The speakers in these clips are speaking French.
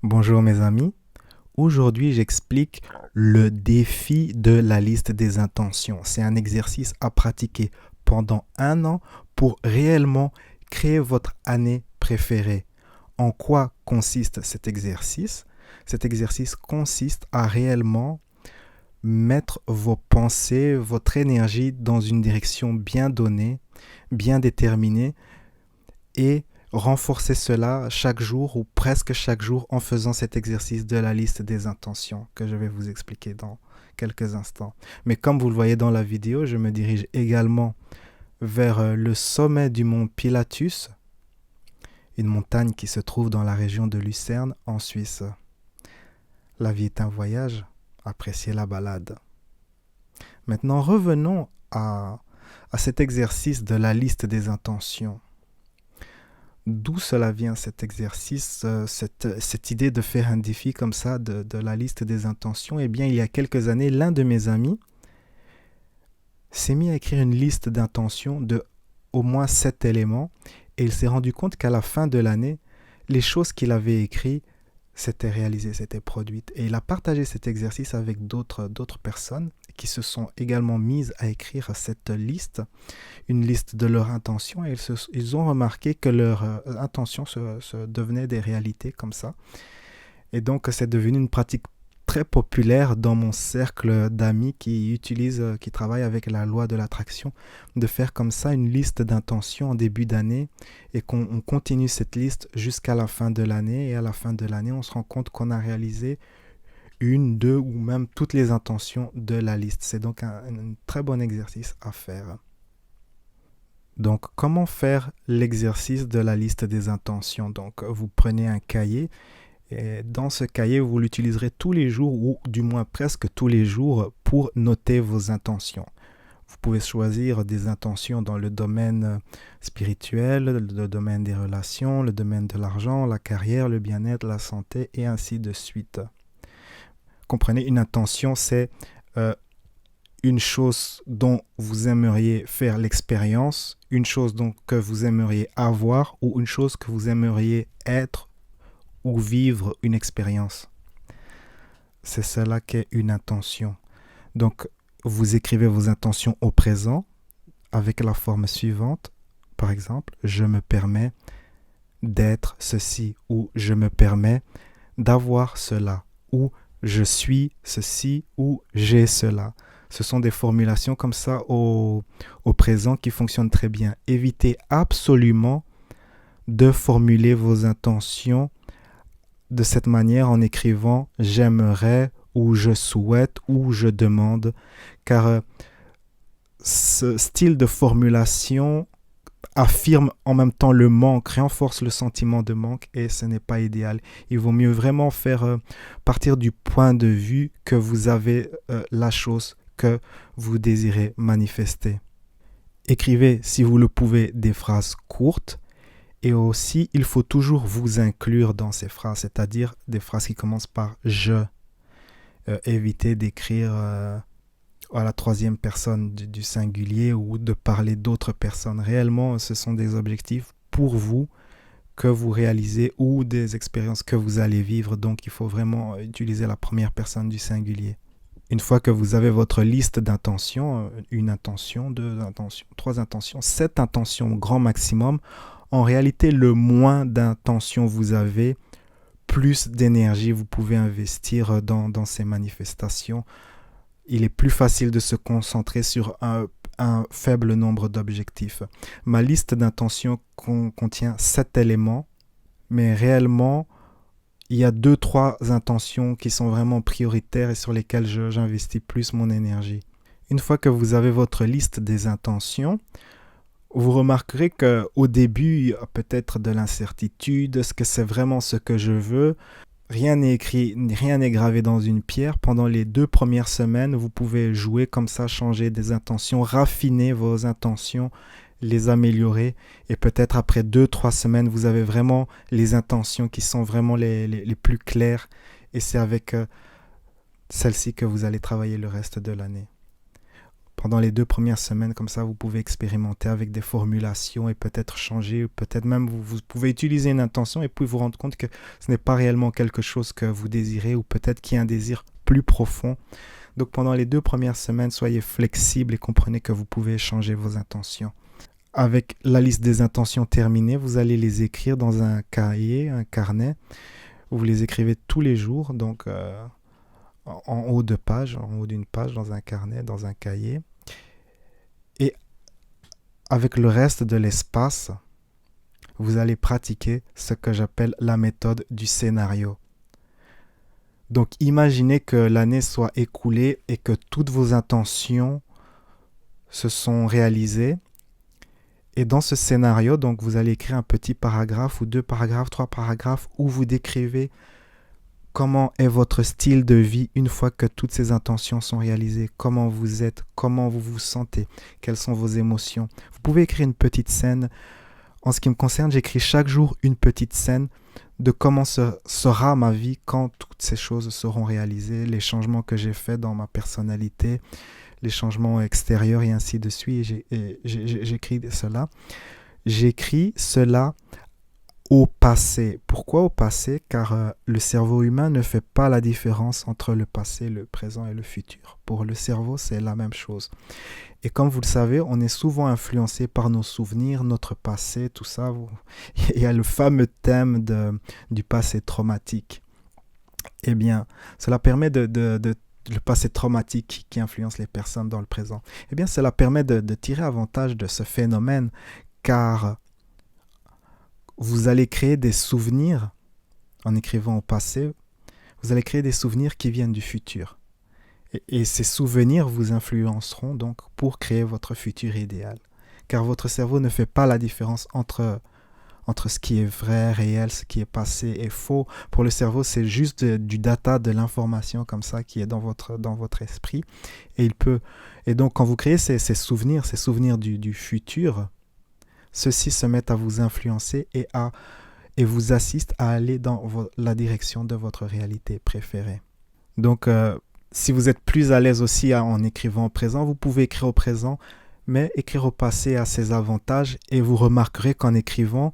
Bonjour mes amis, aujourd'hui j'explique le défi de la liste des intentions. C'est un exercice à pratiquer pendant un an pour réellement créer votre année préférée. En quoi consiste cet exercice? Cet exercice consiste à réellement mettre vos pensées, votre énergie dans une direction bien donnée, bien déterminée et renforcer cela chaque jour ou presque chaque jour en faisant cet exercice de la liste des intentions que je vais vous expliquer dans quelques instants. Mais comme vous le voyez dans la vidéo, je me dirige également vers le sommet du mont Pilatus, une montagne qui se trouve dans la région de Lucerne en Suisse. La vie est un voyage, appréciez la balade. Maintenant revenons à cet exercice de la liste des intentions. D'où cela vient cet exercice, cette idée de faire un défi comme ça de la liste des intentions? Eh bien, il y a quelques années, l'un de mes amis s'est mis à écrire une liste d'intentions de au moins 7 éléments et il s'est rendu compte qu'à la fin de l'année, les choses qu'il avait écrites s'étaient réalisées, s'étaient produites. Et il a partagé cet exercice avec d'autres personnes qui se sont également mises à écrire cette liste, une liste de leurs intentions, et ils ont remarqué que leurs intentions se devenaient des réalités comme ça. Et donc, c'est devenu une pratique très populaire dans mon cercle d'amis qui travaillent avec la loi de l'attraction, de faire comme ça une liste d'intentions en début d'année et qu'on continue cette liste jusqu'à la fin de l'année. Et à la fin de l'année, on se rend compte qu'on a réalisé une, deux ou même toutes les intentions de la liste. C'est donc un très bon exercice à faire. Donc, comment faire l'exercice de la liste des intentions? Donc, vous prenez un cahier et dans ce cahier, vous l'utiliserez tous les jours ou du moins presque tous les jours pour noter vos intentions. Vous pouvez choisir des intentions dans le domaine spirituel, le domaine des relations, le domaine de l'argent, la carrière, le bien-être, la santé et ainsi de suite. Comprenez, une intention, c'est une chose dont vous aimeriez faire l'expérience, une chose que vous aimeriez avoir ou une chose que vous aimeriez être ou vivre une expérience. C'est cela qu'est une intention. Donc, vous écrivez vos intentions au présent avec la forme suivante. Par exemple, je me permets d'être ceci ou je me permets d'avoir cela ou je suis ceci ou j'ai cela. Ce sont des formulations comme ça au présent qui fonctionnent très bien. Évitez absolument de formuler vos intentions de cette manière en écrivant j'aimerais ou je souhaite ou je demande, car ce style de formulation affirme en même temps le manque, renforce le sentiment de manque et ce n'est pas idéal. Il vaut mieux vraiment faire partir du point de vue que vous avez la chose que vous désirez manifester. Écrivez, si vous le pouvez, des phrases courtes et aussi il faut toujours vous inclure dans ces phrases, c'est-à-dire des phrases qui commencent par je. Évitez d'écrire à la troisième personne du singulier ou de parler d'autres personnes. Réellement, ce sont des objectifs pour vous que vous réalisez ou des expériences que vous allez vivre. Donc, il faut vraiment utiliser la première personne du singulier. Une fois que vous avez votre liste d'intentions, une intention, deux intentions, trois intentions, 7 intentions au grand maximum, en réalité, le moins d'intentions vous avez, plus d'énergie vous pouvez investir dans ces manifestations. Il est plus facile de se concentrer sur un faible nombre d'objectifs. Ma liste d'intentions contient 7 éléments, mais réellement, il y a 2-3 intentions qui sont vraiment prioritaires et sur lesquelles j'investis plus mon énergie. Une fois que vous avez votre liste des intentions, vous remarquerez qu'au début, il y a peut-être de l'incertitude. Est-ce que c'est vraiment ce que je veux? Rien n'est écrit, rien n'est gravé dans une pierre. Pendant les 2 premières semaines, vous pouvez jouer comme ça, changer des intentions, raffiner vos intentions, les améliorer. Et peut-être après 2-3 semaines, vous avez vraiment les intentions qui sont vraiment les plus claires. Et c'est avec celles-ci que vous allez travailler le reste de l'année. pendant les 2 premières semaines. Comme ça, vous pouvez expérimenter avec des formulations et peut-être changer. Peut-être même vous pouvez utiliser une intention et puis vous rendre compte que ce n'est pas réellement quelque chose que vous désirez ou peut-être qu'il y a un désir plus profond. Donc pendant les 2 premières semaines, soyez flexible et comprenez que vous pouvez changer vos intentions. Avec la liste des intentions terminée, vous allez les écrire dans un cahier, un carnet. Vous les écrivez tous les jours, donc en haut de page, en haut d'une page, dans un carnet, dans un cahier. Et avec le reste de l'espace, vous allez pratiquer ce que j'appelle la méthode du scénario. Donc imaginez que l'année soit écoulée et que toutes vos intentions se sont réalisées. Et dans ce scénario, donc, vous allez écrire un petit paragraphe ou 2 paragraphes, 3 paragraphes où vous décrivez comment est votre style de vie une fois que toutes ces intentions sont réalisées, comment vous êtes, comment vous vous sentez, quelles sont vos émotions. Vous pouvez écrire une petite scène. En ce qui me concerne, j'écris chaque jour une petite scène de comment sera ma vie quand toutes ces choses seront réalisées, les changements que j'ai faits dans ma personnalité, les changements extérieurs et ainsi de suite. Et j'écris cela. J'écris cela au passé. Pourquoi au passé? Car le cerveau humain ne fait pas la différence entre le passé, le présent et le futur. Pour le cerveau, c'est la même chose. Et comme vous le savez, on est souvent influencé par nos souvenirs, notre passé, tout ça. Il y a le fameux thème du passé traumatique. Eh bien, cela permet le passé traumatique qui influence les personnes dans le présent. Eh bien, cela permet de tirer avantage de ce phénomène, car vous allez créer des souvenirs en écrivant au passé. Vous allez créer des souvenirs qui viennent du futur. Et ces souvenirs vous influenceront donc pour créer votre futur idéal. Car votre cerveau ne fait pas la différence entre ce qui est vrai, réel, ce qui est passé et faux. Pour le cerveau, c'est juste du data, de l'information comme ça qui est dans votre esprit. Et donc, quand vous créez ces souvenirs du futur, ceux-ci se mettent à vous influencer et vous assistent à aller dans la direction de votre réalité préférée. Donc, si vous êtes plus à l'aise aussi en écrivant au présent, vous pouvez écrire au présent, mais écrire au passé a ses avantages et vous remarquerez qu'en écrivant,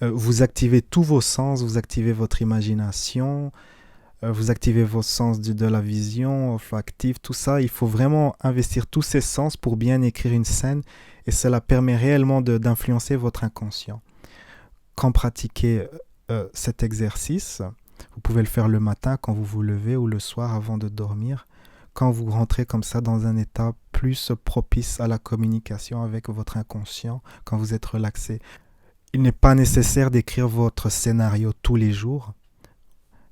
vous activez tous vos sens, vous activez votre imagination, vous activez vos sens de la vision, olfactive, tout ça. Il faut vraiment investir tous ces sens pour bien écrire une scène et cela permet réellement d'influencer votre inconscient. Quand pratiquez cet exercice, vous pouvez le faire le matin quand vous vous levez ou le soir avant de dormir, quand vous rentrez comme ça dans un état plus propice à la communication avec votre inconscient, quand vous êtes relaxé. Il n'est pas nécessaire d'écrire votre scénario tous les jours,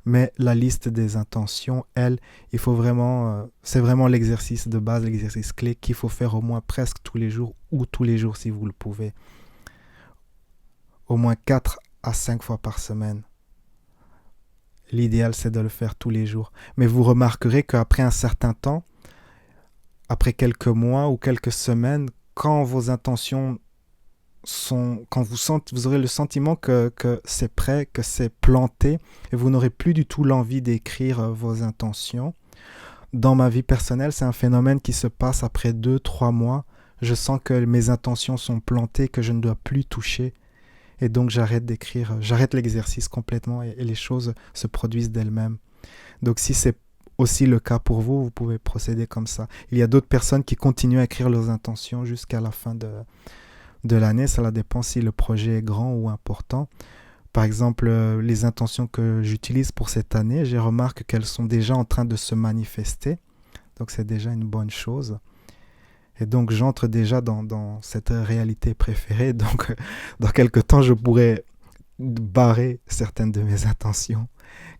mais la liste des intentions, elle, c'est vraiment l'exercice de base, l'exercice clé qu'il faut faire au moins presque tous les jours ou tous les jours si vous le pouvez. Au moins 4 à 5 fois par semaine. L'idéal, c'est de le faire tous les jours. Mais vous remarquerez qu'après un certain temps, après quelques mois ou quelques semaines, quand vos intentions quand vous aurez le sentiment que c'est prêt, que c'est planté, et vous n'aurez plus du tout l'envie d'écrire vos intentions. Dans ma vie personnelle, c'est un phénomène qui se passe après 2-3 mois. Je sens que mes intentions sont plantées, que je ne dois plus toucher. Et donc j'arrête d'écrire, j'arrête l'exercice complètement et les choses se produisent d'elles-mêmes. Donc si c'est aussi le cas pour vous, vous pouvez procéder comme ça. Il y a d'autres personnes qui continuent à écrire leurs intentions jusqu'à la fin de l'année. Cela dépend si le projet est grand ou important. Par exemple, les intentions que j'utilise pour cette année, je remarque qu'elles sont déjà en train de se manifester. Donc c'est déjà une bonne chose. Et donc j'entre déjà dans cette réalité préférée. Donc dans quelque temps, je pourrais barrer certaines de mes intentions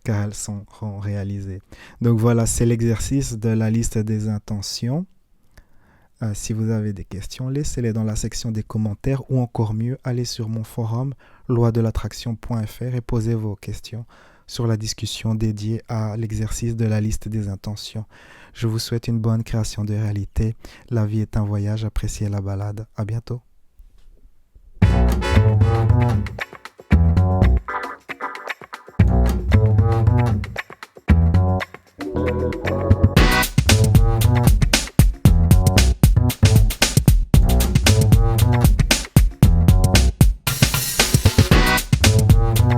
car elles seront réalisées. Donc voilà, c'est l'exercice de la liste des intentions. Si vous avez des questions, laissez-les dans la section des commentaires ou encore mieux, allez sur mon forum loidelatraction.fr et posez vos questions sur la discussion dédiée à l'exercice de la liste des intentions. Je vous souhaite une bonne création de réalité. La vie est un voyage, appréciez la balade. À bientôt.